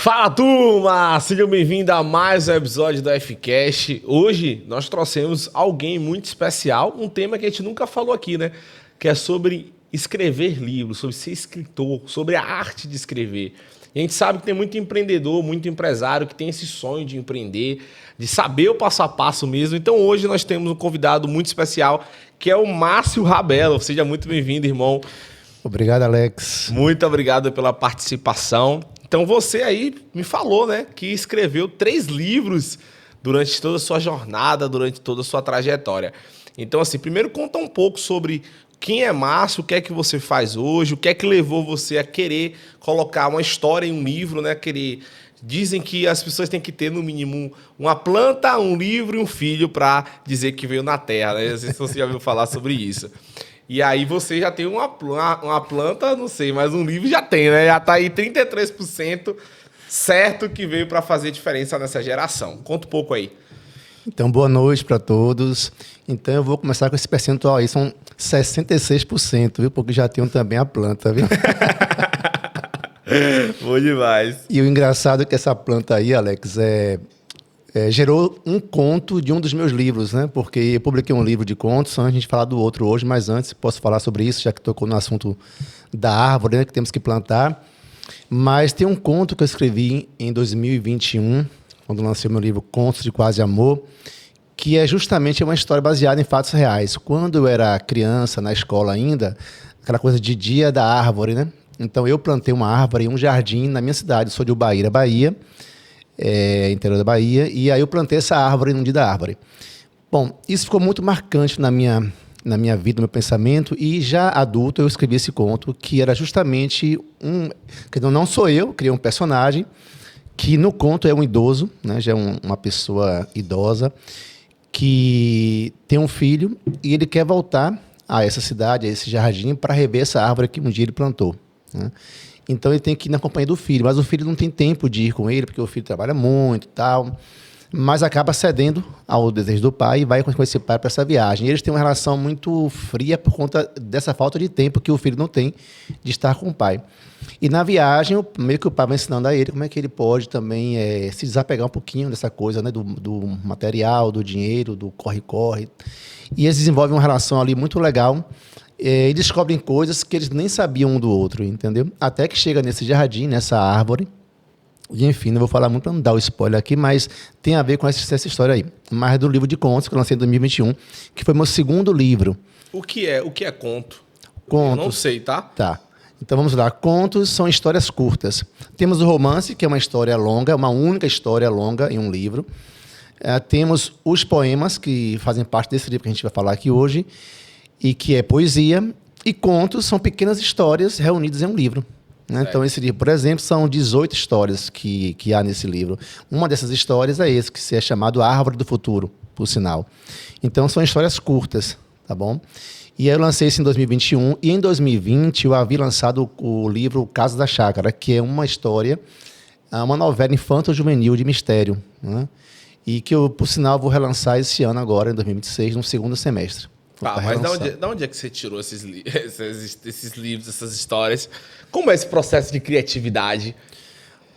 Fala, turma! Sejam bem-vindos a mais um episódio do Fcast. Hoje nós trouxemos alguém muito especial, um tema que a gente nunca falou aqui, né? Que é sobre escrever livros, sobre ser escritor, sobre a arte de escrever. E a gente sabe que tem muito empreendedor, muito empresário que tem esse sonho de empreender, de saber o passo a passo mesmo. Então hoje nós temos um convidado muito especial, que é o Márcio Rabelo. Seja muito bem-vindo, irmão. Obrigado, Alex. Muito obrigado pela participação. Então você aí me falou, né, que escreveu 3 livros durante toda a sua jornada, durante toda a sua trajetória. Então, assim, primeiro conta um pouco sobre quem é Márcio, o que é que você faz hoje, o que é que levou você a querer colocar uma história em um livro, né? Dizem que as pessoas têm que ter, no mínimo, uma planta, um livro e um filho para dizer que veio na Terra, né? Não sei se você já ouviu falar sobre isso. E aí você já tem uma planta, não sei, mas um livro já tem, né? Já tá aí 33% certo que veio para fazer diferença nessa geração. Conta um pouco aí. Então, boa noite para todos. Então, eu vou começar com esse percentual aí, são 66%, viu? Porque já tenho também a planta, viu? Bom demais. E o engraçado é que essa planta aí, Alex, gerou um conto de um dos meus livros, né? Porque eu publiquei um livro de contos, antes de a gente falar do outro hoje, mas antes posso falar sobre isso, já que tocou no assunto da árvore, né? Que temos que plantar. Mas tem um conto que eu escrevi em 2021, quando lancei o meu livro Contos de Quase Amor, que é justamente uma história baseada em fatos reais. Quando eu era criança, na escola ainda, aquela coisa de dia da árvore, né? Então eu plantei uma árvore em um jardim na minha cidade, eu sou de Ubaíra, Bahia, interior da Bahia, e aí eu plantei essa árvore no dia da árvore. Bom, isso ficou muito marcante na minha vida, no meu pensamento, e já adulto eu escrevi esse conto, que era justamente não sou eu, criei um personagem, que no conto é um idoso, né, já é uma pessoa idosa, que tem um filho, e ele quer voltar a essa cidade, a esse jardim, para rever essa árvore que um dia ele plantou, né? Então ele tem que ir na companhia do filho, mas o filho não tem tempo de ir com ele, porque o filho trabalha muito e tal, mas acaba cedendo ao desejo do pai e vai com esse pai para essa viagem. E eles têm uma relação muito fria por conta dessa falta de tempo que o filho não tem de estar com o pai. E na viagem, meio que o pai vai ensinando a ele como é que ele pode também se desapegar um pouquinho dessa coisa, né, do material, do dinheiro, do corre-corre. E eles desenvolvem uma relação ali muito legal. E descobrem coisas que eles nem sabiam um do outro, entendeu? Até que chega nesse jardim, nessa árvore. E, enfim, não vou falar muito para não dar o spoiler aqui, mas tem a ver com essa história aí. Mas do livro de contos que eu lancei em 2021, que foi meu segundo livro. O que é conto? Contos. Eu não sei, tá? Tá. Então vamos lá. Contos são histórias curtas. Temos o romance, que é uma história longa, uma única história longa em um livro. Temos os poemas, que fazem parte desse livro que a gente vai falar aqui hoje, e que é poesia. E contos são pequenas histórias reunidas em um livro, né? Então, esse livro, por exemplo, são 18 histórias que há nesse livro. Uma dessas histórias é esse, que é chamado Árvore do Futuro, por sinal. Então, são histórias curtas, tá bom? E aí eu lancei isso em 2021. E em 2020, eu havia lançado o livro Casa da Chácara, que é uma história, uma novela infanto-juvenil de mistério, né? E que eu, por sinal, vou relançar esse ano agora, em 2026, no segundo semestre. Tá, mas da onde é que você tirou esses livros, essas histórias? Como é esse processo de criatividade?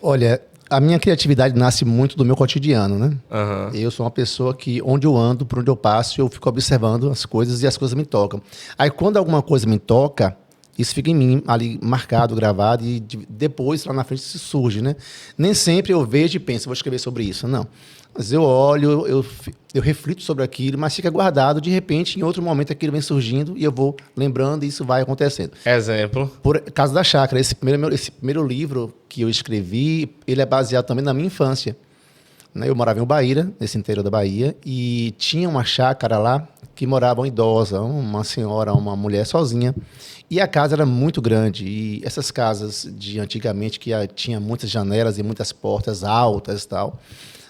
Olha, a minha criatividade nasce muito do meu cotidiano, né? Uhum. Eu sou uma pessoa que, onde eu ando, por onde eu passo, eu fico observando as coisas e as coisas me tocam. Aí, quando alguma coisa me toca, isso fica em mim, ali marcado, gravado, e depois, lá na frente, isso surge, né? Nem sempre eu vejo e penso, vou escrever sobre isso. Não. Mas eu olho, eu reflito sobre aquilo, mas fica guardado, de repente, em outro momento aquilo vem surgindo e eu vou lembrando e isso vai acontecendo. Exemplo? Por Casa da Chácara, esse primeiro livro que eu escrevi, ele é baseado também na minha infância, né? Eu morava em Ubaíra, nesse interior da Bahia, e tinha uma chácara lá que morava uma idosa, uma senhora, uma mulher sozinha, e a casa era muito grande, e essas casas de antigamente que tinha muitas janelas e muitas portas altas e tal.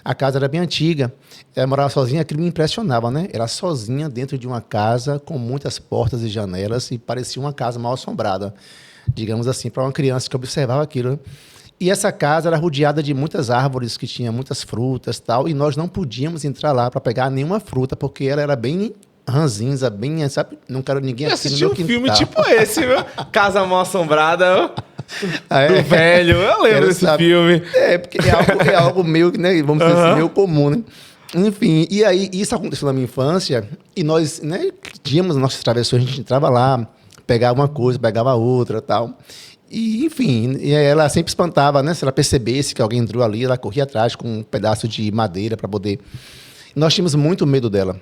A casa era bem antiga, ela morava sozinha, aquilo me impressionava, né? Era sozinha dentro de uma casa com muitas portas e janelas e parecia uma casa mal assombrada, digamos assim, para uma criança que observava aquilo, né? E essa casa era rodeada de muitas árvores que tinham muitas frutas e tal, e nós não podíamos entrar lá para pegar nenhuma fruta, porque ela era bem ranzinza, bem, sabe? Não quero ninguém Eu aqui no assisti meu um quintal. filme tipo esse, viu? Casa Mal Assombrada. Do velho. Eu lembro desse filme. Porque é algo meio, né, vamos dizer assim, meio comum, né? Enfim, e aí isso aconteceu na minha infância e nós, né, tínhamos nossas travessões, a gente entrava lá, pegava uma coisa, pegava outra e tal. E, enfim, ela sempre espantava, né? Se ela percebesse que alguém entrou ali, ela corria atrás com um pedaço de madeira para poder... Nós tínhamos muito medo dela.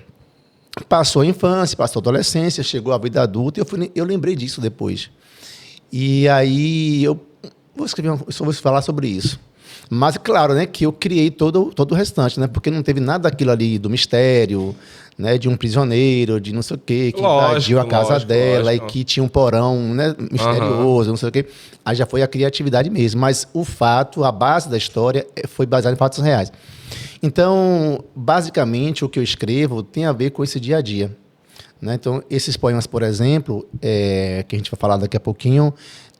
Passou a infância, passou a adolescência, chegou a vida adulta e eu lembrei disso depois. E aí eu vou falar sobre isso. Mas, claro, né, que eu criei todo o restante, né? Porque não teve nada daquilo ali do mistério, né, de um prisioneiro, de não sei o quê, que invadiu a casa dela e que tinha um porão, né, misterioso, não sei o quê. Aí já foi a criatividade mesmo. Mas o fato, a base da história foi baseada em fatos reais. Então, basicamente, o que eu escrevo tem a ver com esse dia a dia. Né? Então, esses poemas, por exemplo, que a gente vai falar daqui a pouquinho,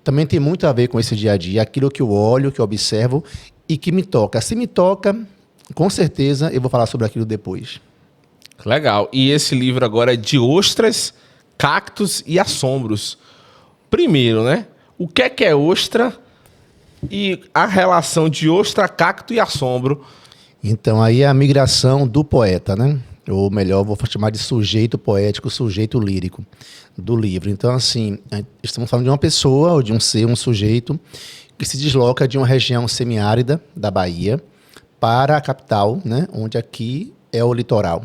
também tem muito a ver com esse dia a dia, aquilo que eu olho, que eu observo e que me toca. Se me toca, com certeza eu vou falar sobre aquilo depois. Legal. E esse livro agora é de ostras, cactos e assombros. Primeiro, né? O que é ostra e a relação de ostra, cacto e assombro? Então, aí é a migração do poeta, né? Ou melhor, vou chamar de sujeito poético, sujeito lírico do livro. Então, assim, estamos falando de uma pessoa, ou de um ser, um sujeito, que se desloca de uma região semiárida da Bahia para a capital, né? Onde aqui é o litoral.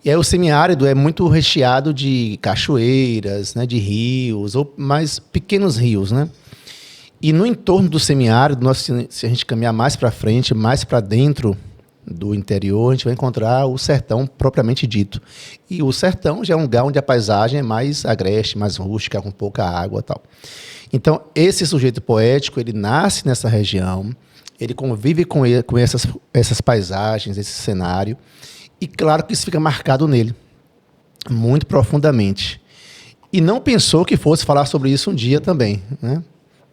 E aí o semiárido é muito recheado de cachoeiras, né? De rios, ou mais pequenos rios, né? E no entorno do semiárido, se a gente caminhar mais para frente, mais para dentro do interior, a gente vai encontrar o sertão propriamente dito. E o sertão já é um lugar onde a paisagem é mais agreste, mais rústica, com pouca água e tal. Então, esse sujeito poético, ele nasce nessa região, ele convive com essas paisagens, esse cenário, e claro que isso fica marcado nele, muito profundamente. E não pensou que fosse falar sobre isso um dia também, né?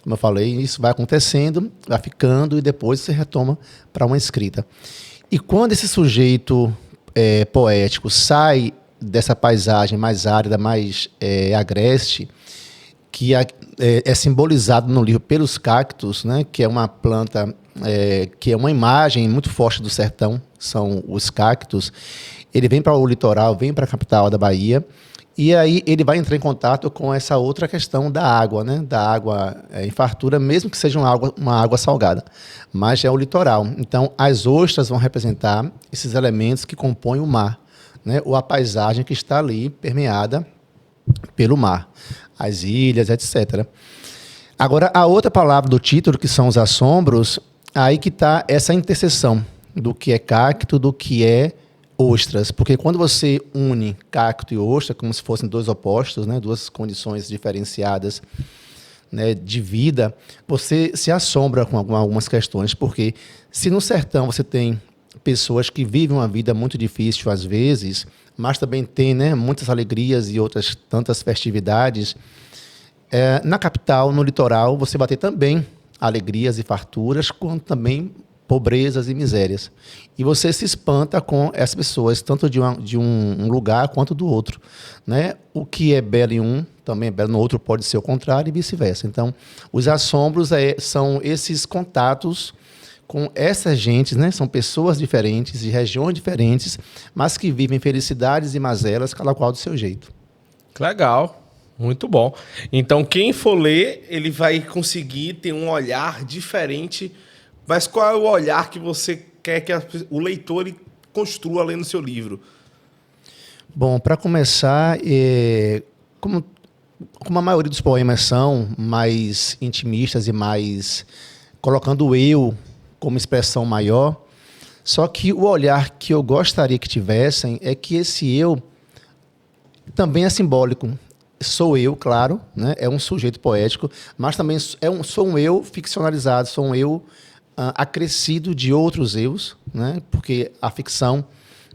Como eu falei, isso vai acontecendo, vai ficando, e depois você retoma para uma escrita. E quando esse sujeito poético sai dessa paisagem mais árida, mais agreste, que é simbolizado no livro pelos cactos, né, que é uma planta, que é uma imagem muito forte do sertão, são os cactos, ele vem para o litoral, vem para a capital da Bahia, e aí ele vai entrar em contato com essa outra questão da água, né? Da água em fartura, mesmo que seja uma água salgada, mas é o litoral. Então, as ostras vão representar esses elementos que compõem o mar, né? Ou a paisagem que está ali permeada pelo mar, as ilhas, etc. Agora, a outra palavra do título, que são os assombros, aí que está essa interseção do que é cacto, do que é ostras, porque quando você une cacto e ostra, como se fossem dois opostos, né, duas condições diferenciadas, né, de vida, você se assombra com algumas questões, porque se no sertão você tem pessoas que vivem uma vida muito difícil às vezes, mas também tem, né, muitas alegrias e outras tantas festividades, na capital, no litoral, você vai ter também alegrias e farturas, quanto também pobrezas e misérias. E você se espanta com essas pessoas, tanto de um lugar quanto do outro, né? O que é belo em um, também é belo no outro, pode ser o contrário e vice-versa. Então, os assombros são esses contatos com essas gentes, né? São pessoas diferentes, de regiões diferentes, mas que vivem felicidades e mazelas, cada qual do seu jeito. Legal. Muito bom. Então, quem for ler, ele vai conseguir ter um olhar diferente. Mas qual é o olhar que você quer que o leitor construa lendo o seu livro? Bom, para começar, como a maioria dos poemas são mais intimistas e mais colocando o eu como expressão maior, só que o olhar que eu gostaria que tivessem é que esse eu também é simbólico. Sou eu, claro, né? É um sujeito poético, mas também sou um eu ficcionalizado, sou um eu acrescido de outros eus, né? Porque a ficção,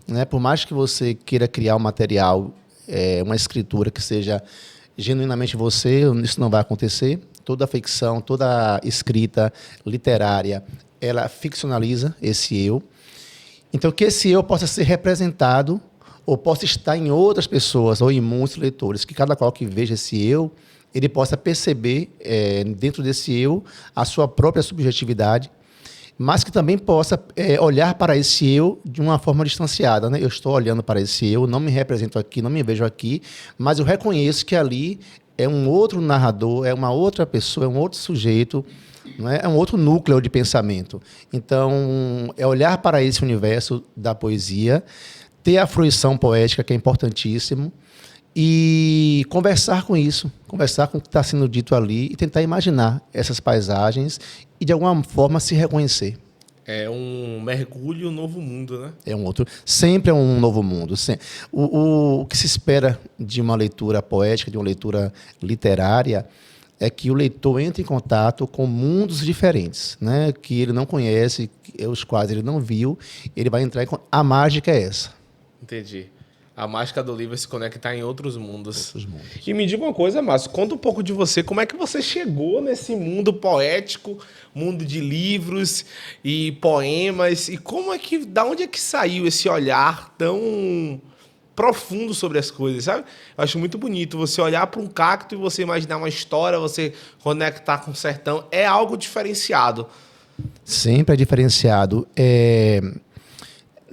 né, por mais que você queira criar um material, uma escritura que seja genuinamente você, isso não vai acontecer. Toda ficção, toda escrita literária, ela ficcionaliza esse eu. Então, que esse eu possa ser representado ou possa estar em outras pessoas ou em muitos leitores, que cada qual que veja esse eu ele possa perceber, dentro desse eu, a sua própria subjetividade, mas que também possa olhar para esse eu de uma forma distanciada, né? Eu estou olhando para esse eu, não me represento aqui, não me vejo aqui, mas eu reconheço que ali é um outro narrador, é uma outra pessoa, é um outro sujeito, não é? É um outro núcleo de pensamento. Então, é olhar para esse universo da poesia, ter a fruição poética, que é importantíssimo, e conversar com isso, conversar com o que está sendo dito ali e tentar imaginar essas paisagens e, de alguma forma, se reconhecer. É um mergulho no novo mundo, né? É um outro. Sempre é um novo mundo. O que se espera de uma leitura poética, de uma leitura literária, é que o leitor entre em contato com mundos diferentes, né? Que ele não conhece, os quais ele não viu. Ele vai entrar em contato. A mágica é essa. Entendi. A mágica do livro é se conectar em outros mundos. Outros mundos. E me diga uma coisa, Márcio, conta um pouco de você. Como é que você chegou nesse mundo poético, mundo de livros e poemas? E da onde é que saiu esse olhar tão profundo sobre as coisas, sabe? Eu acho muito bonito você olhar para um cacto e você imaginar uma história, você conectar com o sertão. É algo diferenciado. Sempre é diferenciado.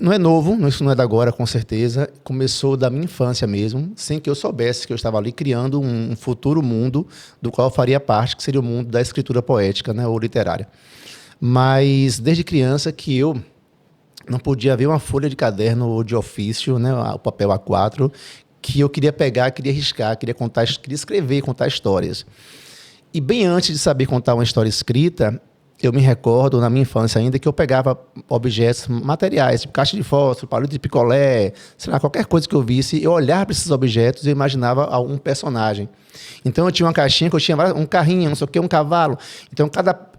Não é novo, isso não é da agora, com certeza. Começou da minha infância mesmo, sem que eu soubesse que eu estava ali criando um futuro mundo do qual eu faria parte, que seria o mundo da escritura poética, né, ou literária. Mas desde criança que eu não podia ver uma folha de caderno ou de ofício, né, o papel A4, que eu queria pegar, queria riscar, queria escrever, contar histórias. E bem antes de saber contar uma história escrita, eu me recordo, na minha infância ainda, que eu pegava objetos materiais, tipo caixa de fósforo, palito de picolé, sei lá, qualquer coisa que eu visse, eu olhava para esses objetos e eu imaginava algum personagem. Então eu tinha uma caixinha que eu tinha um carrinho, não sei o que, um cavalo. Então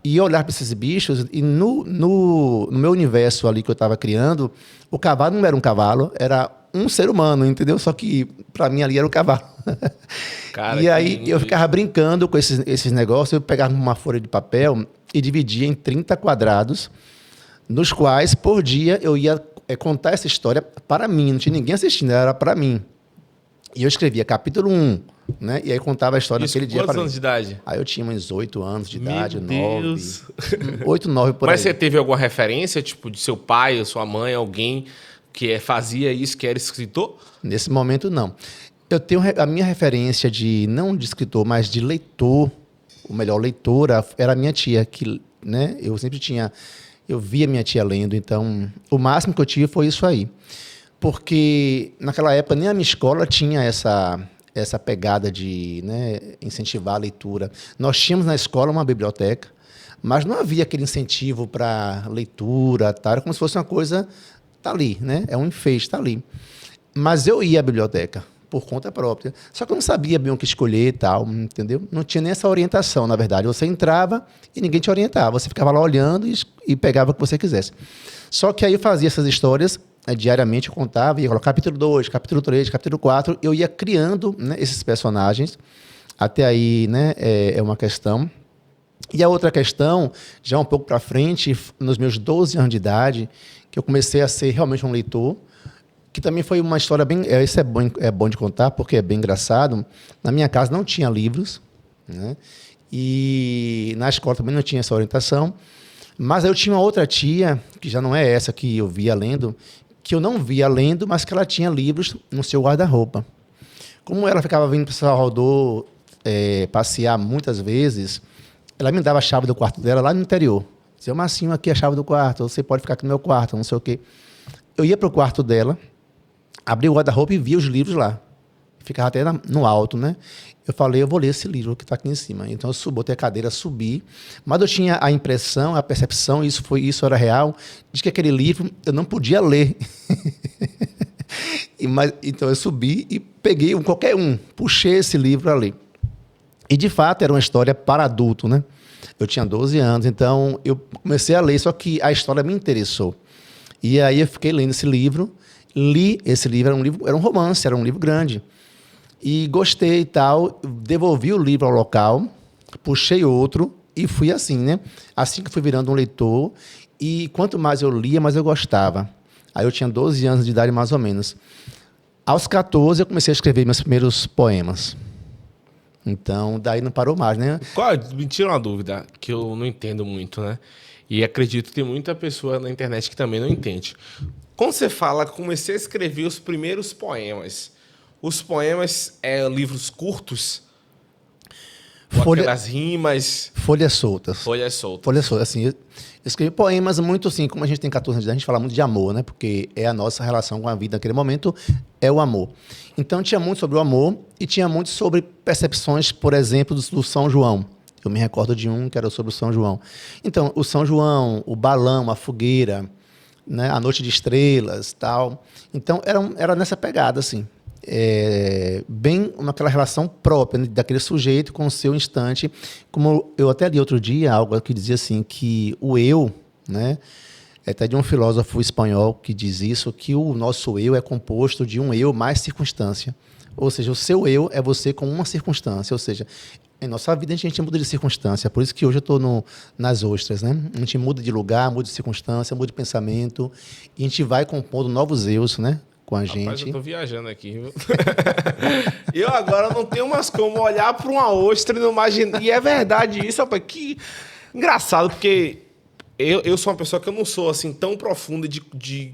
ia olhar para esses bichos e no meu universo ali que eu estava criando, o cavalo não era um cavalo, era um ser humano, entendeu? Só que para mim ali era o cavalo. Cara, e aí eu ficava brincando com esses negócios, eu pegava uma folha de papel e dividia em 30 quadrados, nos quais, por dia, eu ia contar essa história para mim. Não tinha ninguém assistindo, era para mim. E eu escrevia capítulo 1, né? E aí contava a história daquele dia para mim. Quantos anos de idade? Aí eu tinha uns 8 anos de idade, Meu Deus. 8, 9 por aí. Mas você teve alguma referência, tipo, de seu pai ou sua mãe, alguém que fazia isso, que era escritor? Nesse momento, não. Eu tenho a minha referência não de escritor, mas de leitor, ou melhor, leitora, era a minha tia, que, né, eu via minha tia lendo, então o máximo que eu tive foi isso aí. Porque naquela época nem a minha escola tinha essa pegada de, né, incentivar a leitura. Nós tínhamos na escola uma biblioteca, mas não havia aquele incentivo para leitura, tá? Era como se fosse uma coisa, tá ali, né? É um enfeite, tá ali. Mas eu ia à biblioteca por conta própria. Só que eu não sabia bem o que escolher e tal, entendeu? Não tinha nem essa orientação, na verdade. Você entrava e ninguém te orientava. Você ficava lá olhando e pegava o que você quisesse. Só que aí eu fazia essas histórias, diariamente eu contava, ia colocar capítulo 2, capítulo 3, capítulo 4, eu ia criando, né, esses personagens. Até aí, né, é uma questão. E a outra questão, já um pouco para frente, nos meus 12 anos de idade, que eu comecei a ser realmente um leitor, que também foi uma história bem... Isso é bom de contar, porque é bem engraçado. Na minha casa não tinha livros, né? E na escola também não tinha essa orientação. Mas eu tinha uma outra tia, que já não é essa que eu via lendo, que eu não via lendo, mas que ela tinha livros no seu guarda-roupa. Como ela ficava vindo para Salvador passear muitas vezes, ela me dava a chave do quarto dela lá no interior. Dizia, Marcinho, aqui é a chave do quarto, você pode ficar aqui no meu quarto, não sei o quê. Eu ia para o quarto dela, abria o guarda-roupa e via os livros lá. Ficava até no alto, né? Eu falei, eu vou ler esse livro que está aqui em cima. Então, eu botei a cadeira, subi. Mas eu tinha a impressão, a percepção, isso era real, de que aquele livro eu não podia ler. Então, eu subi e peguei qualquer um, puxei esse livro ali. E, de fato, era uma história para adulto, né? Eu tinha 12 anos, então eu comecei a ler, só que a história me interessou. E aí eu fiquei lendo esse livro, li esse livro, era um romance, era um livro grande. E gostei e tal, devolvi o livro ao local, puxei outro e fui assim, né? Assim que fui virando um leitor, e quanto mais eu lia, mais eu gostava. Aí eu tinha 12 anos de idade, mais ou menos. Aos 14, eu comecei a escrever meus primeiros poemas. Então, daí não parou mais, né? Me tira uma dúvida, que eu não entendo muito, né? E acredito que tem muita pessoa na internet que também não entende. Quando você fala, comecei a escrever os primeiros poemas, os poemas livros curtos? Ou aquelas rimas? Folhas soltas. Folhas soltas. Folhas soltas, assim, eu escrevi poemas muito assim, como a gente tem 14 anos de idade, a gente fala muito de amor, né? Porque é a nossa relação com a vida naquele momento, é o amor. Então tinha muito sobre o amor e tinha muito sobre percepções, por exemplo, do São João. Eu me recordo de um que era sobre o São João. Então, o São João, o balão, a fogueira, né? A noite de estrelas, tal. Então, era nessa pegada, assim. Bem aquela relação própria, né, daquele sujeito com o seu instante. Como eu até li outro dia algo que dizia assim, que o eu, né, é até de um filósofo espanhol que diz isso, que o nosso eu é composto de um eu mais circunstância. Ou seja, o seu eu é você com uma circunstância. Ou seja, em nossa vida a gente muda de circunstância. Por isso que hoje eu estou nas ostras, né? A gente muda de lugar, muda de circunstância, muda de pensamento. E a gente vai compondo novos eus, né? Com a gente. Rapaz, eu tô viajando aqui, viu? Eu agora não tenho mais como olhar para uma ostra e não imaginar. E é verdade isso, rapaz. Que engraçado, porque eu sou uma pessoa que eu não sou assim tão profunda de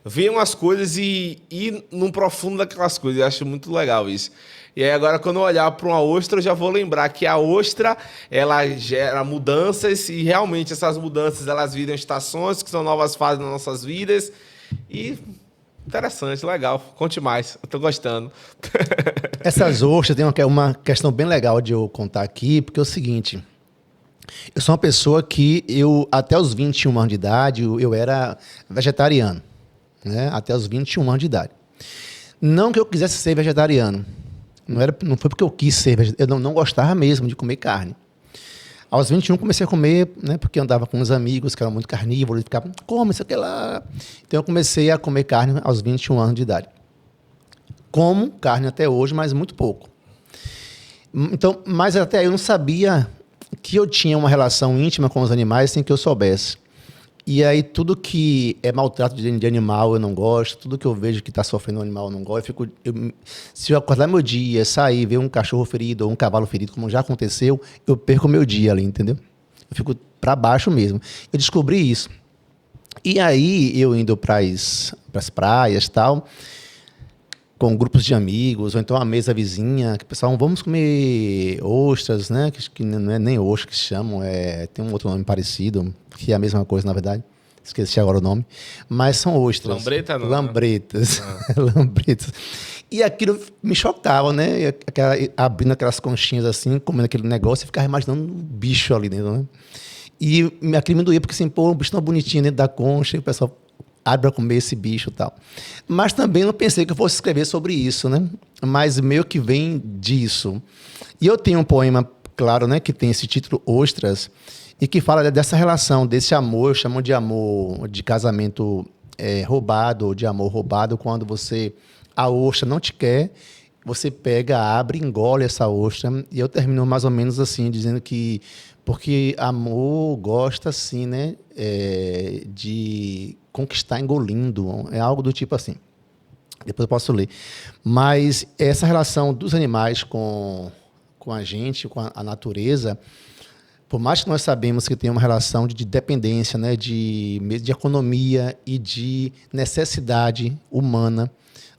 ver umas coisas e ir num profundo daquelas coisas. Eu acho muito legal isso. E aí agora, quando eu olhar para uma ostra, eu já vou lembrar que a ostra, ela gera mudanças e realmente essas mudanças, elas viram estações, que são novas fases nas nossas vidas. E interessante, legal. Conte mais. Eu tô gostando. Essas ostras tem uma questão bem legal de eu contar aqui, porque é o seguinte. Eu sou uma pessoa que até os 21 anos de idade, eu era vegetariano. Né? Até os 21 anos de idade. Não que eu quisesse ser vegetariano. Não foi porque eu quis ser vegetariano. Eu não gostava mesmo de comer carne. Aos 21 comecei a comer, né, porque eu andava com uns amigos que eram muito carnívoros, e ficavam, come isso aqui lá. Então eu comecei a comer carne aos 21 anos de idade. Como carne até hoje, mas muito pouco. Então, mas até aí eu não sabia que eu tinha uma relação íntima com os animais sem que eu soubesse. E aí tudo que é maltrato de animal eu não gosto, tudo que eu vejo que está sofrendo um animal eu não gosto. Se eu acordar meu dia, sair, ver um cachorro ferido ou um cavalo ferido, como já aconteceu, eu perco o meu dia ali, entendeu? Eu fico para baixo mesmo. Eu descobri isso. E aí eu indo para as praias e tal, com grupos de amigos, ou então a mesa vizinha, que o pessoal, vamos comer ostras, né? Que não é nem ostra que se chamam, tem um outro nome parecido, que é a mesma coisa, na verdade. Esqueci agora o nome. Mas são ostras. Lambreta não. Lambretas. Lambretas. E aquilo me chocava, né? Abrindo aquelas conchinhas assim, comendo aquele negócio, e ficava imaginando um bicho ali dentro, né? E aquilo me doía, porque assim, pô, um bicho tão bonitinho dentro da concha, e o pessoal abre para comer esse bicho e tal. Mas também não pensei que eu fosse escrever sobre isso, né? Mas meio que vem disso. E eu tenho um poema, claro, né, que tem esse título, Ostras, e que fala dessa relação, desse amor, eu chamo de amor de casamento roubado, ou de amor roubado, quando a ostra não te quer, você pega, abre, engole essa ostra, e eu termino mais ou menos assim, dizendo que, porque amor gosta assim, né, de conquistar engolindo, é algo do tipo assim. Depois eu posso ler. Mas essa relação dos animais com a gente, com a natureza, por mais que nós sabemos que tem uma relação de dependência, né, de economia e de necessidade humana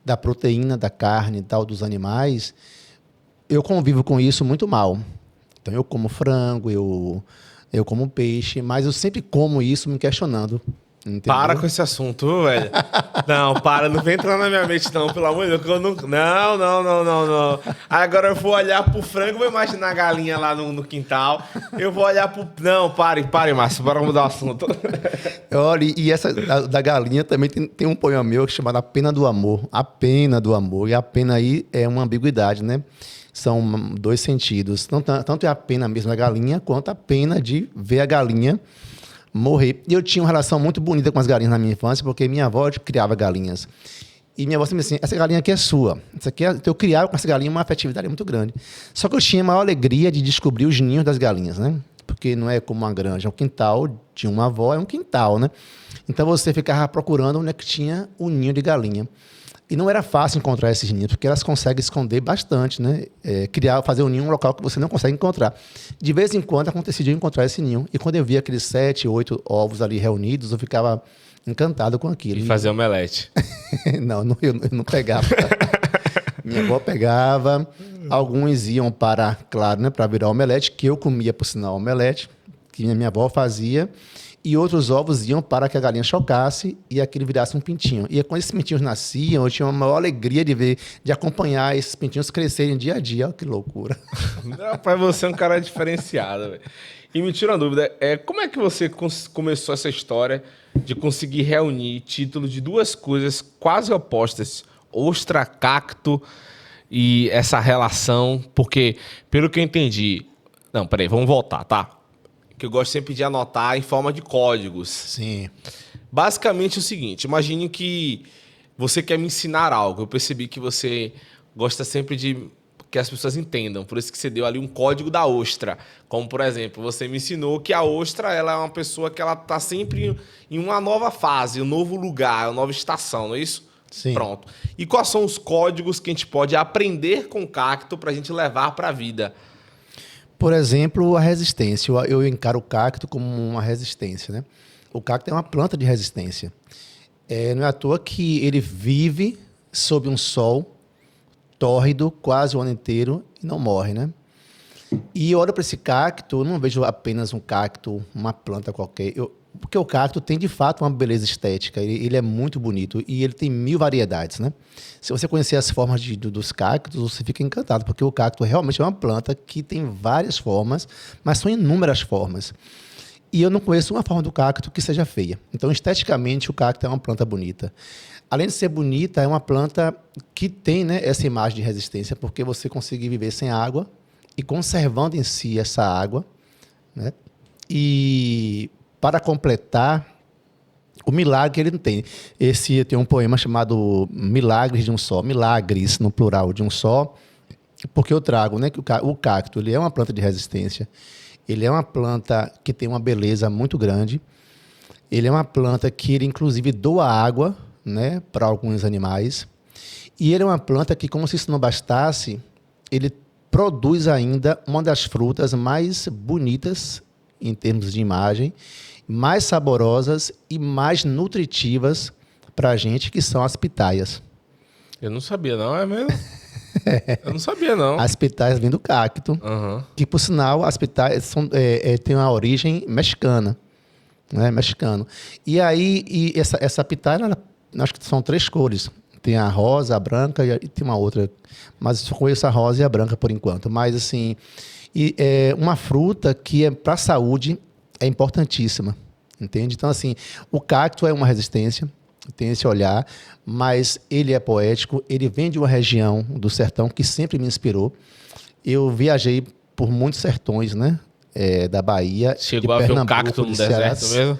da proteína, da carne e tal, dos animais, eu convivo com isso muito mal. Então eu como frango, eu como peixe, mas eu sempre como isso me questionando. Entendeu? Para com esse assunto, velho. Não, não vem entrar na minha mente, não, pelo amor de Deus. Que eu não. Agora eu vou olhar pro frango, vou imaginar a galinha lá no quintal. Eu vou olhar pro. Não, pare, Márcio, bora mudar o assunto. Olha, e essa da galinha também tem um poema meu chamado A Pena do Amor. A Pena do Amor. E a pena aí é uma ambiguidade, né? São dois sentidos. Tanto é a pena mesmo da galinha, quanto a pena de ver a galinha morrer. E eu tinha uma relação muito bonita com as galinhas na minha infância, porque minha avó criava galinhas. E minha avó sempre assim, essa galinha aqui é sua. Então eu criava com essa galinha uma afetividade muito grande. Só que eu tinha a maior alegria de descobrir os ninhos das galinhas, né? Porque não é como uma granja, é um quintal de uma avó, é um quintal, né? Então você ficava procurando onde é que tinha o ninho de galinha. E não era fácil encontrar esses ninhos, porque elas conseguem esconder bastante, né? Fazer um ninho em um local que você não consegue encontrar. De vez em quando acontecia de eu encontrar esse ninho. E quando eu via aqueles 7, 8 ovos ali reunidos, eu ficava encantado com aquilo. E fazer omelete. Não, eu não pegava. Minha avó pegava, alguns iam para, claro, né, para virar omelete, que eu comia, por sinal, omelete, que minha avó fazia, e outros ovos iam para que a galinha chocasse e aquilo virasse um pintinho. E quando esses pintinhos nasciam, eu tinha uma maior alegria de acompanhar esses pintinhos crescerem dia a dia. Olha que loucura. Rapaz, você é um cara diferenciado, velho. E me tira uma dúvida, como é que você começou essa história de conseguir reunir títulos de duas coisas quase opostas, ostra, cacto e essa relação? Porque, pelo que eu entendi... Não, peraí, vamos voltar, tá? Que eu gosto sempre de anotar em forma de códigos. Sim. Basicamente é o seguinte, imagine que você quer me ensinar algo. Eu percebi que você gosta sempre de que as pessoas entendam. Por isso que você deu ali um código da ostra. Como, por exemplo, você me ensinou que a ostra ela é uma pessoa que ela está sempre em uma nova fase, um novo lugar, uma nova estação, não é isso? Sim. Pronto. E quais são os códigos que a gente pode aprender com o cacto para a gente levar para a vida? Por exemplo, a resistência. Eu encaro o cacto como uma resistência, né? O cacto é uma planta de resistência. Não é à toa que ele vive sob um sol tórrido quase o ano inteiro e não morre, né? E eu olho para esse cacto, eu não vejo apenas um cacto, uma planta qualquer. Porque o cacto tem, de fato, uma beleza estética. Ele é muito bonito e ele tem 1000 variedades, né? Se você conhecer as formas dos cactos, você fica encantado, porque o cacto realmente é uma planta que tem várias formas, mas são inúmeras formas. E eu não conheço uma forma do cacto que seja feia. Então, esteticamente, o cacto é uma planta bonita. Além de ser bonita, é uma planta que tem, né, essa imagem de resistência, porque você consegue viver sem água e conservando em si essa água, né? E para completar, o milagre ele não tem. Tem um poema chamado Milagres de um Só, milagres no plural de um só, porque eu trago, né, que o cacto ele é uma planta de resistência, ele é uma planta que tem uma beleza muito grande, ele é uma planta que ele inclusive doa água, né, para alguns animais, e ele é uma planta que, como se isso não bastasse, ele produz ainda uma das frutas mais bonitas em termos de imagem, mais saborosas e mais nutritivas para a gente, que são as pitaias. Eu não sabia, não, é mesmo? Eu não sabia, não. As pitaias vêm do cacto, que, por sinal, as pitaias têm uma origem mexicana, né? Mexicano. E aí, essa pitaia, acho que são 3 cores. Tem a rosa, a branca e tem uma outra. Mas eu só conheço a rosa e a branca por enquanto. Mas, assim, é uma fruta que, para a saúde, é importantíssima, entende? Então, assim, o cacto é uma resistência, tem esse olhar, mas ele é poético, ele vem de uma região do sertão que sempre me inspirou. Eu viajei por muitos sertões, né? Da Bahia, chegou a ver um cacto no deserto mesmo?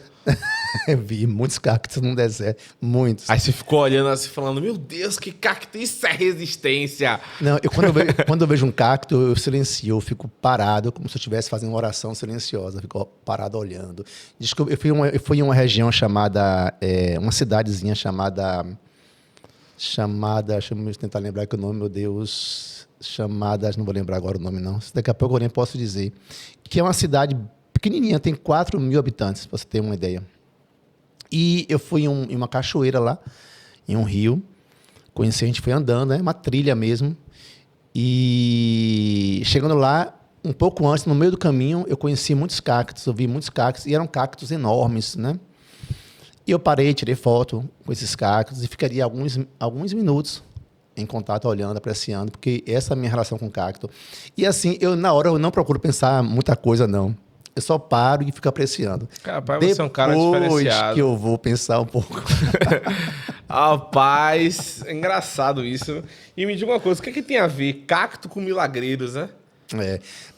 Vi muitos cactos no deserto, muitos. Aí você ficou olhando assim, falando, meu Deus, que cacto, isso é resistência. Não, quando eu vejo um cacto, eu silencio, eu fico parado, como se eu estivesse fazendo uma oração silenciosa, eu fico parado olhando. Desculpa, eu fui em uma região chamada, uma cidadezinha chamada, deixa eu tentar lembrar aqui o nome, meu Deus, não vou lembrar agora o nome não, daqui a pouco eu nem posso dizer, que é uma cidade pequenininha, tem 4.000 habitantes, para você ter uma ideia. E eu fui em uma cachoeira lá, em um rio. Conheci, a gente foi andando, né? Uma trilha mesmo. E chegando lá, um pouco antes, no meio do caminho, eu conheci muitos cactos, eu vi muitos cactos, e eram cactos enormes, né? E eu parei, tirei foto com esses cactos e ficaria alguns minutos em contato, olhando, apreciando, porque essa é a minha relação com o cacto. E assim, na hora eu não procuro pensar muita coisa, não. Eu só paro e fico apreciando. Rapaz, você é um cara diferenciado. Depois que eu vou pensar um pouco. Rapaz, é engraçado isso. E me diga uma coisa, o que tem a ver cacto com milagreiros, né?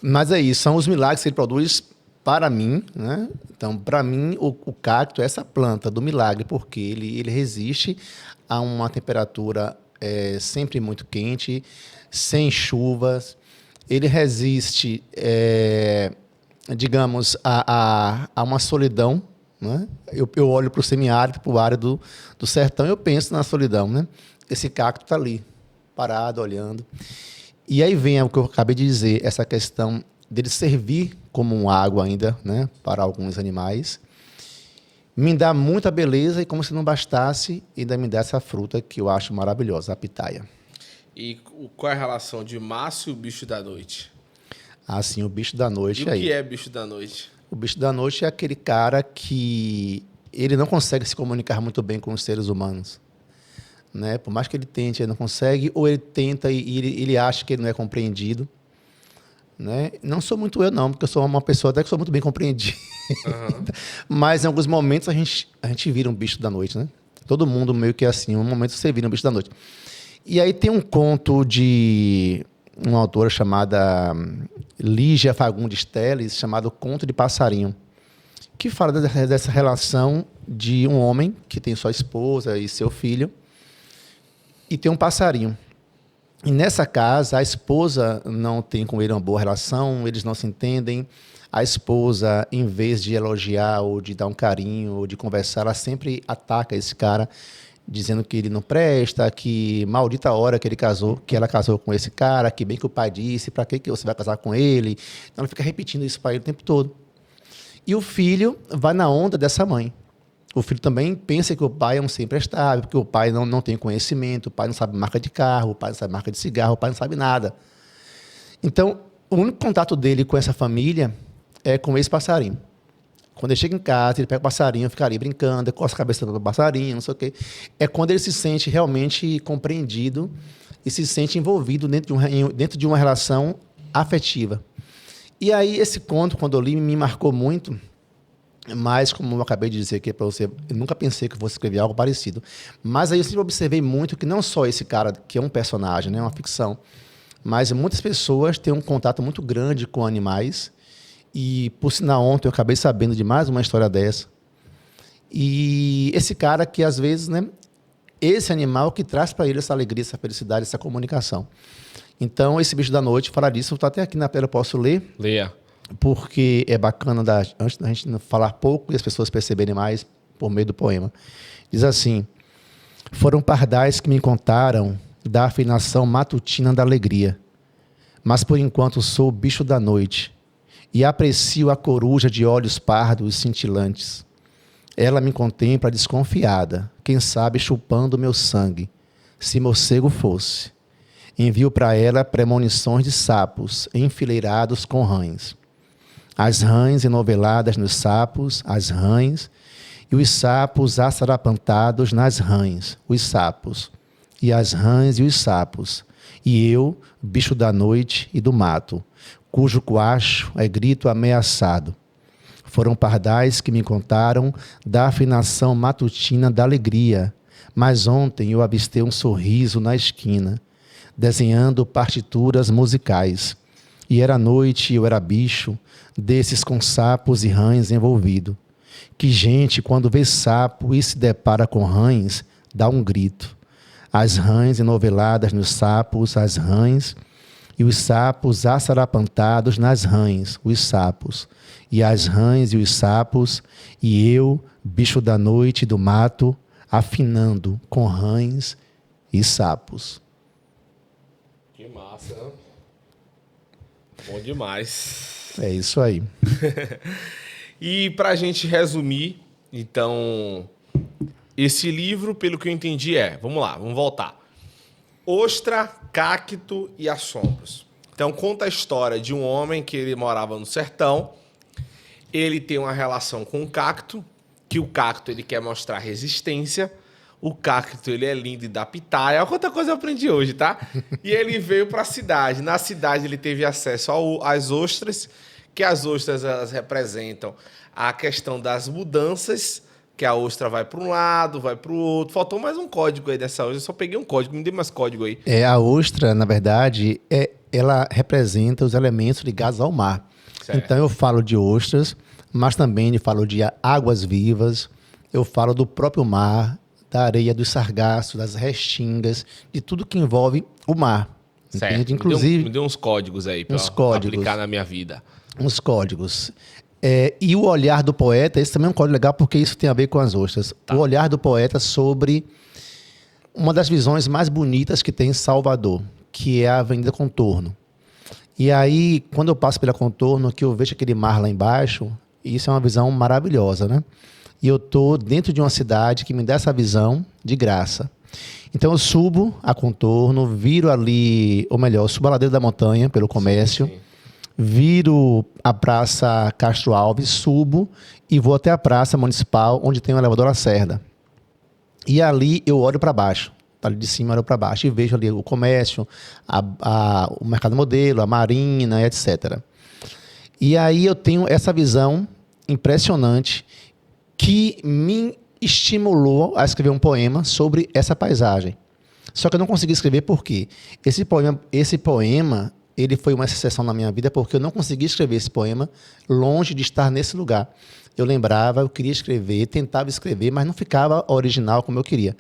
Mas é isso, são os milagres que ele produz para mim, né? Então, para mim, o cacto é essa planta do milagre, porque ele resiste a uma temperatura sempre muito quente, sem chuvas. Ele resiste... digamos, a uma solidão, né? Eu olho para o semiárido, para o árido do sertão, e eu penso na solidão, né? esse cacto está ali, parado, olhando. E aí vem o que eu acabei de dizer, essa questão dele servir como uma água ainda, né, para alguns animais. Me dá muita beleza e como se não bastasse, ainda me dá essa fruta que eu acho maravilhosa, a pitaia. E qual é a relação de Márcio e o bicho da noite? Assim, o bicho da noite E aí. o que é bicho da noite? O bicho da noite é aquele cara que ele não consegue se comunicar muito bem com os seres humanos. Né? Por mais que ele tente, ele não consegue, ou ele tenta e ele acha que ele não é compreendido. Né? Não sou muito eu, não, porque eu sou uma pessoa até que sou muito bem compreendida. Uhum. Mas em alguns momentos a gente vira um bicho da noite, né? Todo mundo meio que é assim, um momento você vira um bicho da noite. E aí tem um conto de uma autora chamada Lígia Fagundes Telles, chamado Conto de Passarinho, que fala dessa relação de um homem que tem sua esposa e seu filho, e tem um passarinho. E nessa casa, a esposa não tem com ele uma boa relação, eles não se entendem. A esposa, em vez de elogiar ou de dar um carinho ou de conversar, ela sempre ataca esse cara, dizendo que ele não presta, que maldita hora que ele casou, que ela casou com esse cara, que bem que o pai disse, para que você vai casar com ele? Então ela fica repetindo isso para ele o tempo todo. E o filho vai na onda dessa mãe. O filho também pensa que o pai é um ser imprestável, porque o pai não tem conhecimento, o pai não sabe marca de carro, o pai não sabe marca de cigarro, o pai não sabe nada. Então, o único contato dele com essa família é com esse passarinho. Quando ele chega em casa, ele pega o passarinho, fica ali brincando, coça a cabeça do passarinho, não sei o quê. É quando ele se sente realmente compreendido e se sente envolvido dentro de uma relação afetiva. E aí, esse conto, quando eu li, me marcou muito. Mas, como eu acabei de dizer aqui para você, eu nunca pensei que eu fosse escrever algo parecido. Mas aí eu sempre observei muito que não só esse cara, que é um personagem, né, uma ficção, mas muitas pessoas têm um contato muito grande com animais. E, por sinal, ontem eu acabei sabendo de mais uma história dessa. E esse cara que, às vezes, né, esse animal que traz para ele essa alegria, essa felicidade, essa comunicação. Então, esse bicho da noite fala disso. Eu estou até aqui na tela, eu posso ler? Leia. Porque é bacana, antes da gente falar pouco e as pessoas perceberem mais por meio do poema. Diz assim: foram pardais que me contaram da afinação matutina da alegria, mas por enquanto sou o bicho da noite e aprecio a coruja de olhos pardos cintilantes. Ela me contempla desconfiada, quem sabe chupando meu sangue, se morcego fosse. Envio para ela premonições de sapos enfileirados com rães. As rãs enoveladas nos sapos, as rãs, e os sapos assarapantados nas rãs, os sapos, e as rãs e os sapos, e eu, bicho da noite e do mato, cujo coacho é grito ameaçado. Foram pardais que me contaram da afinação matutina da alegria, mas ontem eu avistei um sorriso na esquina, desenhando partituras musicais. E era noite e eu era bicho, desses com sapos e rãs envolvido. Que gente, quando vê sapo e se depara com rãs, dá um grito. As rãs enoveladas nos sapos, as rãs, e os sapos assarapantados nas rãs, os sapos. E as rãs e os sapos, e eu, bicho da noite e do mato, afinando com rãs e sapos. Que massa. Bom demais. É isso aí. E pra gente resumir, então, esse livro, pelo que eu entendi, vamos lá, vamos voltar. Ostra, Cacto e Assombros. Então, conta a história de um homem que ele morava no sertão. Ele tem uma relação com o cacto, que o cacto ele quer mostrar resistência. O cacto ele é lindo e dá pitaia. Olha quanta coisa eu aprendi hoje, tá? E ele veio para a cidade. Na cidade ele teve acesso às ostras, que as ostras elas representam a questão das mudanças, que a ostra vai para um lado, vai para o outro. Faltou mais um código aí dessa ostra. Eu só peguei um código, me dê mais código aí. A ostra, na verdade, ela representa os elementos ligados ao mar. Certo. Então eu falo de ostras, mas também falo de águas vivas, eu falo do próprio mar, da areia, dos sargassos, das restingas, de tudo que envolve o mar. Certo. Entende? Inclusive, me deu uns códigos aí para aplicar na minha vida. Uns códigos. E o olhar do poeta, esse também é um código legal porque isso tem a ver com as ostras. Tá. O olhar do poeta sobre uma das visões mais bonitas que tem em Salvador, que é a Avenida Contorno. E aí, quando eu passo pela Contorno, que eu vejo aquele mar lá embaixo, isso é uma visão maravilhosa, né? E eu estou dentro de uma cidade que me dá essa visão de graça. Então eu subo a Contorno, viro ali, ou melhor, eu subo a ladeira da montanha pelo comércio, Sim. viro a Praça Castro Alves, subo e vou até a Praça Municipal, onde tem o elevador Lacerda. E ali eu olho para baixo, ali de cima eu olho para baixo e vejo ali o comércio, o mercado modelo, a marina, etc. E aí eu tenho essa visão impressionante que me estimulou a escrever um poema sobre essa paisagem. Só que eu não consegui escrever porque esse poema ele foi uma exceção na minha vida porque eu não consegui escrever esse poema longe de estar nesse lugar. Eu lembrava, eu queria escrever, tentava escrever, mas não ficava original como eu queria.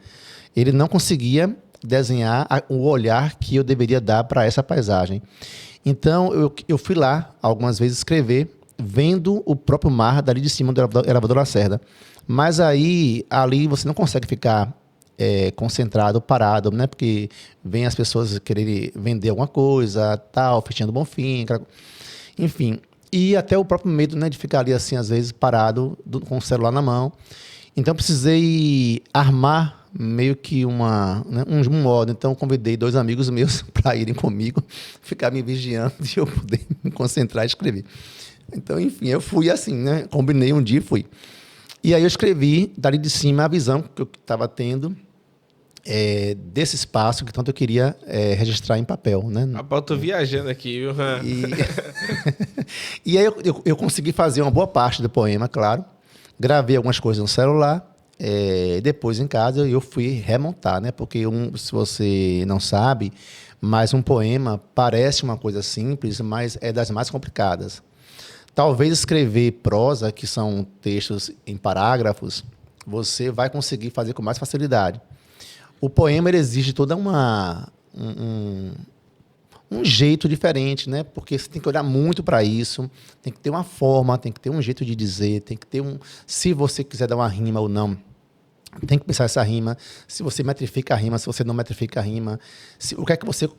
Ele não conseguia desenhar o olhar que eu deveria dar para essa paisagem. Então, eu fui lá, algumas vezes, escrever, vendo o próprio mar dali de cima do elevador Lacerda. Mas aí, ali, você não consegue ficar concentrado, parado, né? Porque vem as pessoas quererem vender alguma coisa, tal, fechando Bonfim, enfim. E até o próprio medo, né, de ficar ali, assim, às vezes, parado, com o celular na mão. Então, precisei armar meio que um modo. Então, convidei 2 amigos meus para irem comigo, ficar me vigiando e eu poder me concentrar e escrever. Então, enfim, eu fui assim, né? Combinei um dia e fui. E aí eu escrevi, dali de cima, a visão que eu estava tendo desse espaço que tanto eu queria registrar em papel, né? Rapaz, eu tô viajando aqui, viu? E aí eu consegui fazer uma boa parte do poema, claro. Gravei algumas coisas no celular. Depois, em casa, eu fui remontar, né? Porque, se você não sabe, mas um poema parece uma coisa simples, mas é das mais complicadas. Talvez escrever prosa, que são textos em parágrafos, você vai conseguir fazer com mais facilidade. O poema ele exige toda um jeito diferente, né? Porque você tem que olhar muito para isso, tem que ter uma forma, tem que ter um jeito de dizer, tem que ter se você quiser dar uma rima ou não, tem que pensar essa rima, se você metrifica a rima, se você não metrifica a rima,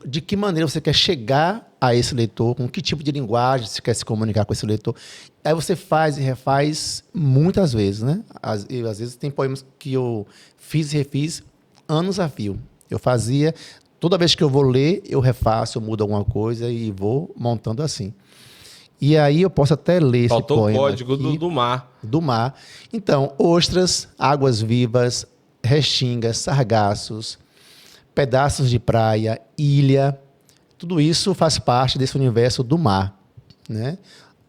de que maneira você quer chegar a esse leitor, com que tipo de linguagem você quer se comunicar com esse leitor. Aí você faz e refaz muitas vezes, né? Às vezes tem poemas que eu fiz e refiz anos a fio. Eu fazia, toda vez que eu vou ler, eu refaço, eu mudo alguma coisa e vou montando assim. E aí eu posso até ler esse poema. Faltou o código aqui, do mar. do mar. Então, ostras, águas vivas, restingas, sargaços, pedaços de praia, ilha, tudo isso faz parte desse universo do mar, né?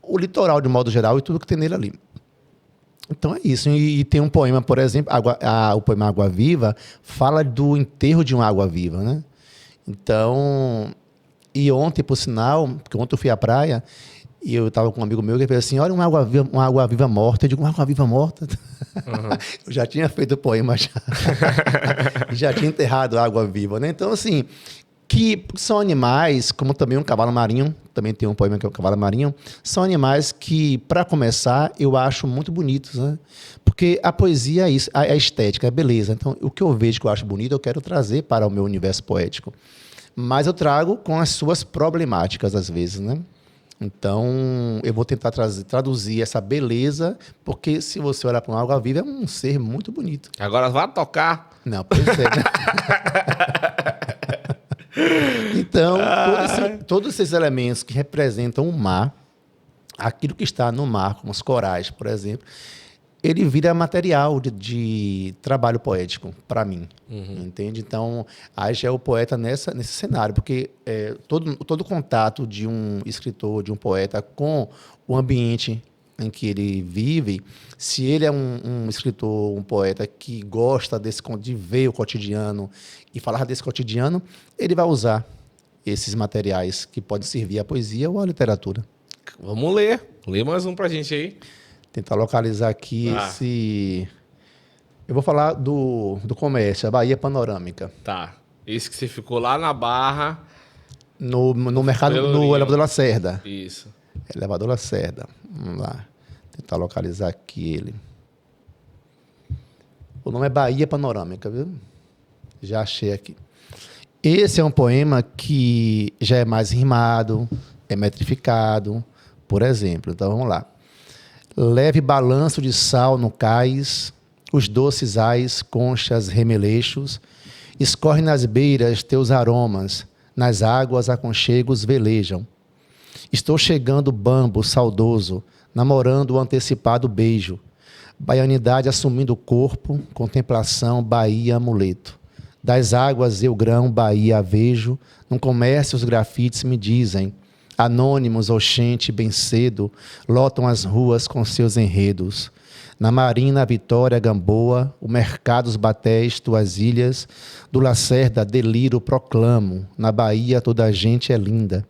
O litoral, de modo geral, e tudo que tem nele ali. Então é isso. E tem um poema, por exemplo, o poema Água Viva, fala do enterro de uma água viva, né? Então, e ontem, por sinal, porque ontem eu fui à praia, e eu estava com um amigo meu que fez assim, olha uma água viva morta. Eu digo, uma água viva morta? Uhum. Eu já tinha feito o poema, já tinha enterrado a água viva, né? Então, assim, que são animais, como também um cavalo marinho, também tem um poema que é o cavalo marinho, são animais que, para começar, eu acho muito bonitos, né? Porque a poesia é isso, a estética, a beleza. Então, o que eu vejo que eu acho bonito, eu quero trazer para o meu universo poético. Mas eu trago com as suas problemáticas, às vezes, né? Então, eu vou tentar traduzir essa beleza, porque se você olhar para uma água viva, é um ser muito bonito. Agora vai tocar. Não, pois é. Então, todos esses elementos que representam o mar, aquilo que está no mar, como os corais, por exemplo, ele vira material de trabalho poético para mim, entende? Então, aí já é o poeta nesse cenário, porque todo contato de um escritor, de um poeta com o ambiente em que ele vive, se ele é um escritor, um poeta que gosta de ver o cotidiano e falar desse cotidiano, ele vai usar esses materiais que podem servir à poesia ou à literatura. Vamos ler. Lê mais um pra gente aí. Tentar localizar aqui esse... Eu vou falar do comércio, a Bahia Panorâmica. Tá. Esse que você ficou lá na Barra. No mercado, no elevador Lacerda. Isso. Elevador Lacerda. Vamos lá. Tentar localizar aqui ele. O nome é Bahia Panorâmica, viu? Já achei aqui. Esse é um poema que já é mais rimado, é metrificado, por exemplo. Então vamos lá. Leve balanço de sal no cais, os doces ais, conchas, remeleixos, escorre nas beiras teus aromas, nas águas aconchegos velejam. Estou chegando bambo, saudoso, namorando o antecipado beijo. Baianidade assumindo o corpo, contemplação, Bahia, amuleto. Das águas eu grão, Bahia, vejo, no comércio os grafites me dizem. Anônimos, oxente, bem cedo, lotam as ruas com seus enredos. Na Marina, Vitória, Gamboa, o mercado, os batéis, tuas ilhas, do Lacerda, deliro, proclamo, na Bahia toda a gente é linda.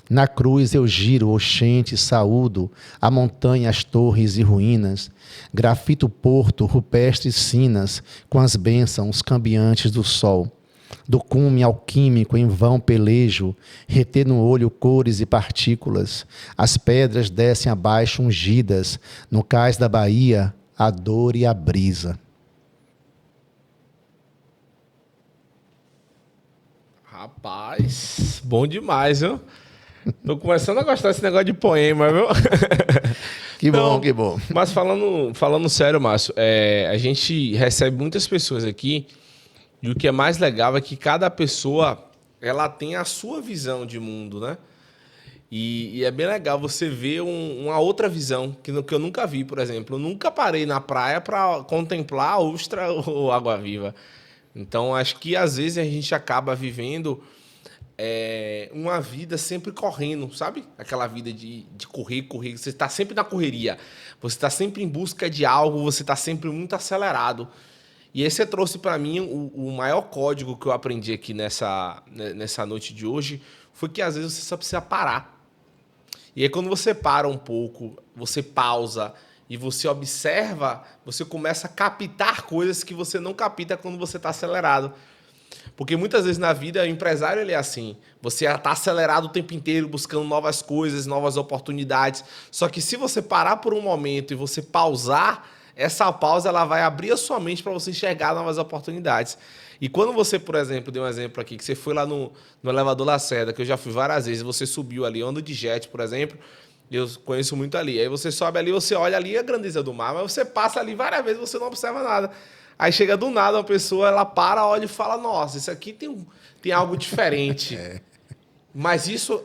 Na cruz eu giro, oxente, saúdo, a montanha, as torres e ruínas, grafito o porto, rupestres sinas, com as bênçãos cambiantes do sol. Do cume alquímico em vão pelejo, reter no olho cores e partículas. As pedras descem abaixo ungidas, no cais da Bahia, a dor e a brisa. Rapaz, bom demais, viu? Tô começando a gostar desse negócio de poema, viu? Que bom, que bom. Mas falando sério, Márcio, a gente recebe muitas pessoas aqui e o que é mais legal é que cada pessoa ela tem a sua visão de mundo, né? E é bem legal você ver uma outra visão que eu nunca vi, por exemplo. Eu nunca parei na praia para contemplar a ostra ou água-viva. Então, acho que às vezes a gente acaba vivendo uma vida sempre correndo, sabe? Aquela vida de correr. Você está sempre na correria. Você está sempre em busca de algo, você está sempre muito acelerado. E aí você trouxe para mim o maior código que eu aprendi aqui nessa noite de hoje, foi que às vezes você só precisa parar. E aí quando você para um pouco, você pausa e você observa, você começa a captar coisas que você não capta quando você está acelerado. Porque muitas vezes na vida, o empresário ele é assim. Você está acelerado o tempo inteiro, buscando novas coisas, novas oportunidades. Só que se você parar por um momento e você pausar, essa pausa ela vai abrir a sua mente para você enxergar novas oportunidades. E quando você, por exemplo, dei um exemplo aqui, que você foi lá no elevador Lacerda, que eu já fui várias vezes, você subiu ali, eu ando de jet, por exemplo, eu conheço muito ali. Aí você sobe ali, você olha ali a grandeza do mar, mas você passa ali várias vezes e você não observa nada. Aí chega do nada uma pessoa, ela para, olha e fala, nossa, isso aqui tem algo diferente. Mas isso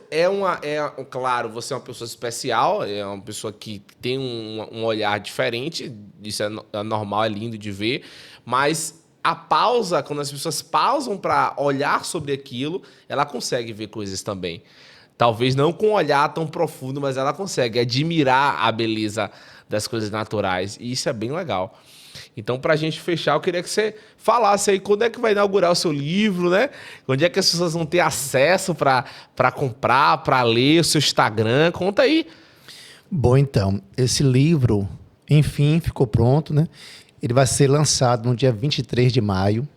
claro, você é uma pessoa especial, é uma pessoa que tem um olhar diferente, isso é normal, é lindo de ver, mas a pausa, quando as pessoas pausam para olhar sobre aquilo, ela consegue ver coisas também. Talvez não com um olhar tão profundo, mas ela consegue admirar a beleza das coisas naturais, e isso é bem legal. Então, para a gente fechar, eu queria que você falasse aí quando é que vai inaugurar o seu livro, né? Onde é que as pessoas vão ter acesso para comprar, para ler o seu Instagram? Conta aí. Bom, então, esse livro, enfim, ficou pronto, né? Ele vai ser lançado no dia 23 de maio,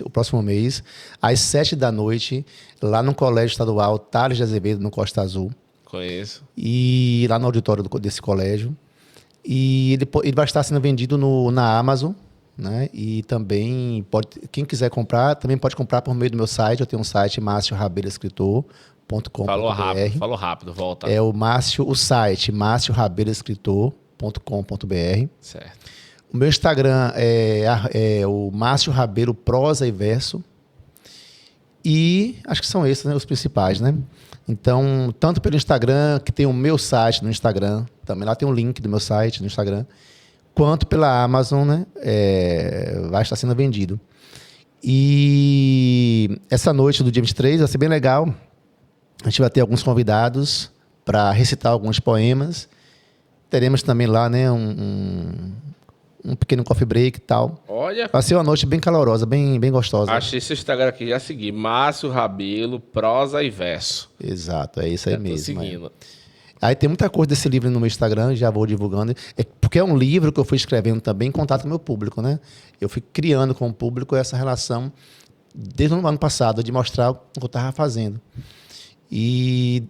o próximo mês, às 7 da noite, lá no Colégio Estadual Tales de Azevedo, no Costa Azul. Conheço. E lá no auditório desse colégio. E ele vai estar sendo vendido na Amazon, né? E também quem quiser comprar, também pode comprar por meio do meu site. Eu tenho um site, marciorabeiraescritor.com.br. Falou rápido, volta. É o site, marciorabeiraescritor.com.br. Certo. O meu Instagram é o Márcio Rabeiro Prosa e Verso. E acho que são esses, né, os principais, né? Então, tanto pelo Instagram, que tem o meu site no Instagram, também lá tem um link do meu site no Instagram, quanto pela Amazon, né? Vai estar sendo vendido. E essa noite do dia 23 vai ser bem legal. A gente vai ter alguns convidados para recitar alguns poemas. Teremos também lá, né, um pequeno coffee break e tal. Olha. Vai ser uma noite bem calorosa, bem gostosa. Achei seu Instagram aqui, já segui. Márcio Rabelo, prosa e verso. Exato, é isso aí mesmo. Tô seguindo. Aí tem muita coisa desse livro no meu Instagram, já vou divulgando. Porque é um livro que eu fui escrevendo também em contato com o meu público, né? Eu fui criando com o público essa relação desde o ano passado, de mostrar o que eu estava fazendo. E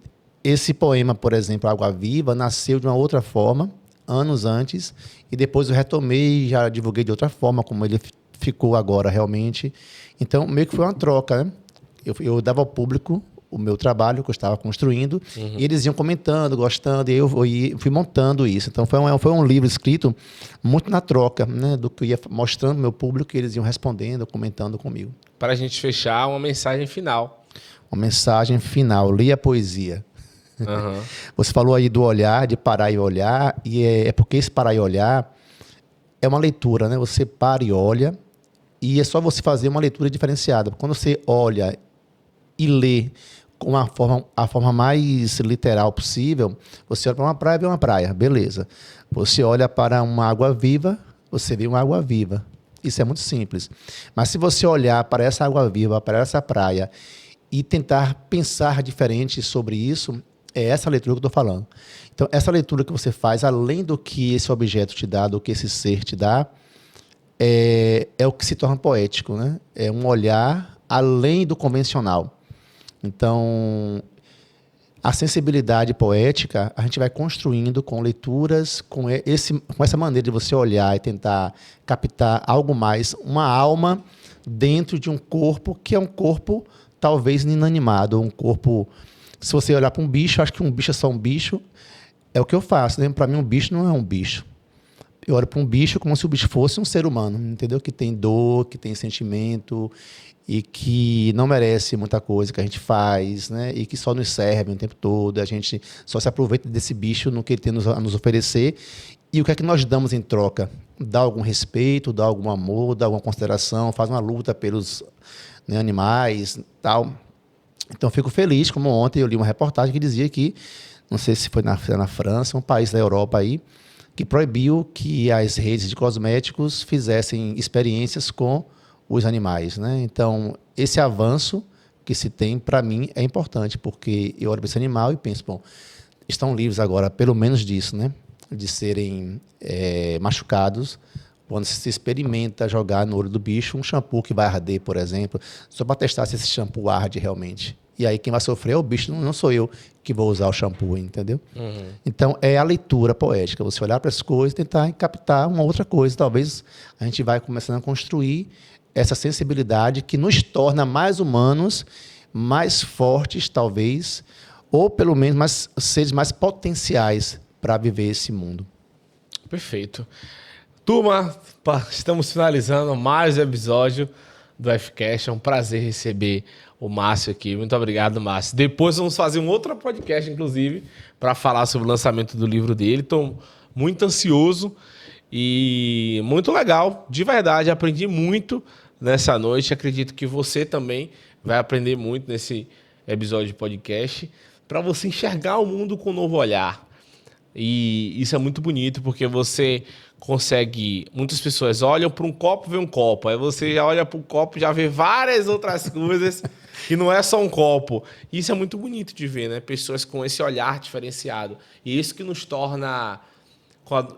esse poema, por exemplo, Água Viva, nasceu de uma outra forma, anos antes, e depois eu retomei e já divulguei de outra forma, como ele ficou agora realmente. Então, meio que foi uma troca, né? Eu dava ao público o meu trabalho que eu estava construindo, e eles iam comentando, gostando, e eu fui montando isso. Então, foi um livro escrito muito na troca, né? Do que eu ia mostrando ao meu público, e eles iam respondendo, comentando comigo. Para a gente fechar, uma mensagem final. Uma mensagem final, leia a poesia. Uhum. Você falou aí do olhar, de parar e olhar, e é porque esse parar e olhar é uma leitura, né? Você para e olha, e é só você fazer uma leitura diferenciada. Quando você olha e lê com a forma mais literal possível, você olha para uma praia e vê uma praia, beleza. Você olha para uma água viva, você vê uma água viva. Isso é muito simples. Mas se você olhar para essa água viva, para essa praia, e tentar pensar diferente sobre isso, é essa leitura que eu estou falando. Então, essa leitura que você faz, além do que esse objeto te dá, do que esse ser te dá, é o que se torna poético, né? É um olhar além do convencional. Então, a sensibilidade poética a gente vai construindo com leituras, com essa maneira de você olhar e tentar captar algo mais, uma alma dentro de um corpo que é um corpo talvez inanimado, um corpo... Se você olhar para um bicho, acho que um bicho é só um bicho, é o que eu faço, né? Para mim, um bicho não é um bicho. Eu olho para um bicho como se o bicho fosse um ser humano, entendeu? Que tem dor, que tem sentimento e que não merece muita coisa que a gente faz, né? E que só nos serve o tempo todo, a gente só se aproveita desse bicho no que ele tem a nos oferecer. E o que é que nós damos em troca? Dá algum respeito, dá algum amor, dá alguma consideração, faz uma luta pelos, né, animais, tal. Então, eu fico feliz, como ontem eu li uma reportagem que dizia que, não sei se foi na França, um país da Europa aí, que proibiu que as redes de cosméticos fizessem experiências com os animais, né? Então, esse avanço que se tem, para mim, é importante, porque eu olho para esse animal e penso, bom, estão livres agora, pelo menos disso, né? De serem machucados, quando se experimenta jogar no olho do bicho um shampoo que vai arder, por exemplo, só para testar se esse shampoo arde realmente. E aí quem vai sofrer é o bicho, não sou eu que vou usar o shampoo, entendeu? Uhum. Então, é a leitura poética, você olhar para as coisas e tentar captar uma outra coisa. Talvez a gente vai começando a construir essa sensibilidade que nos torna mais humanos, mais fortes, talvez, ou pelo menos seres mais potenciais para viver esse mundo. Perfeito. Turma, estamos finalizando mais um episódio do Fcast. É um prazer receber o Márcio aqui. Muito obrigado, Márcio. Depois vamos fazer um outro podcast, inclusive, para falar sobre o lançamento do livro dele. Estou muito ansioso e muito legal. De verdade, aprendi muito nessa noite. Acredito que você também vai aprender muito nesse episódio de podcast para você enxergar o mundo com um novo olhar. E isso é muito bonito porque você consegue... Muitas pessoas olham para um copo, vê um copo. Aí você já olha para o copo e já vê várias outras coisas que não é só um copo. E isso é muito bonito de ver, né? Pessoas com esse olhar diferenciado. E isso que nos torna...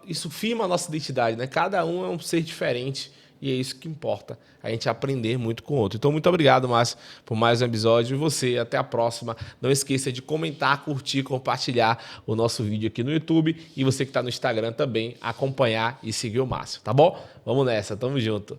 Isso firma a nossa identidade, né? Cada um é um ser diferente. E é isso que importa, a gente aprender muito com o outro. Então, muito obrigado, Márcio, por mais um episódio. E você, até a próxima. Não esqueça de comentar, curtir, compartilhar o nosso vídeo aqui no YouTube. E você que está no Instagram também, acompanhar e seguir o Márcio, tá bom? Vamos nessa, tamo junto.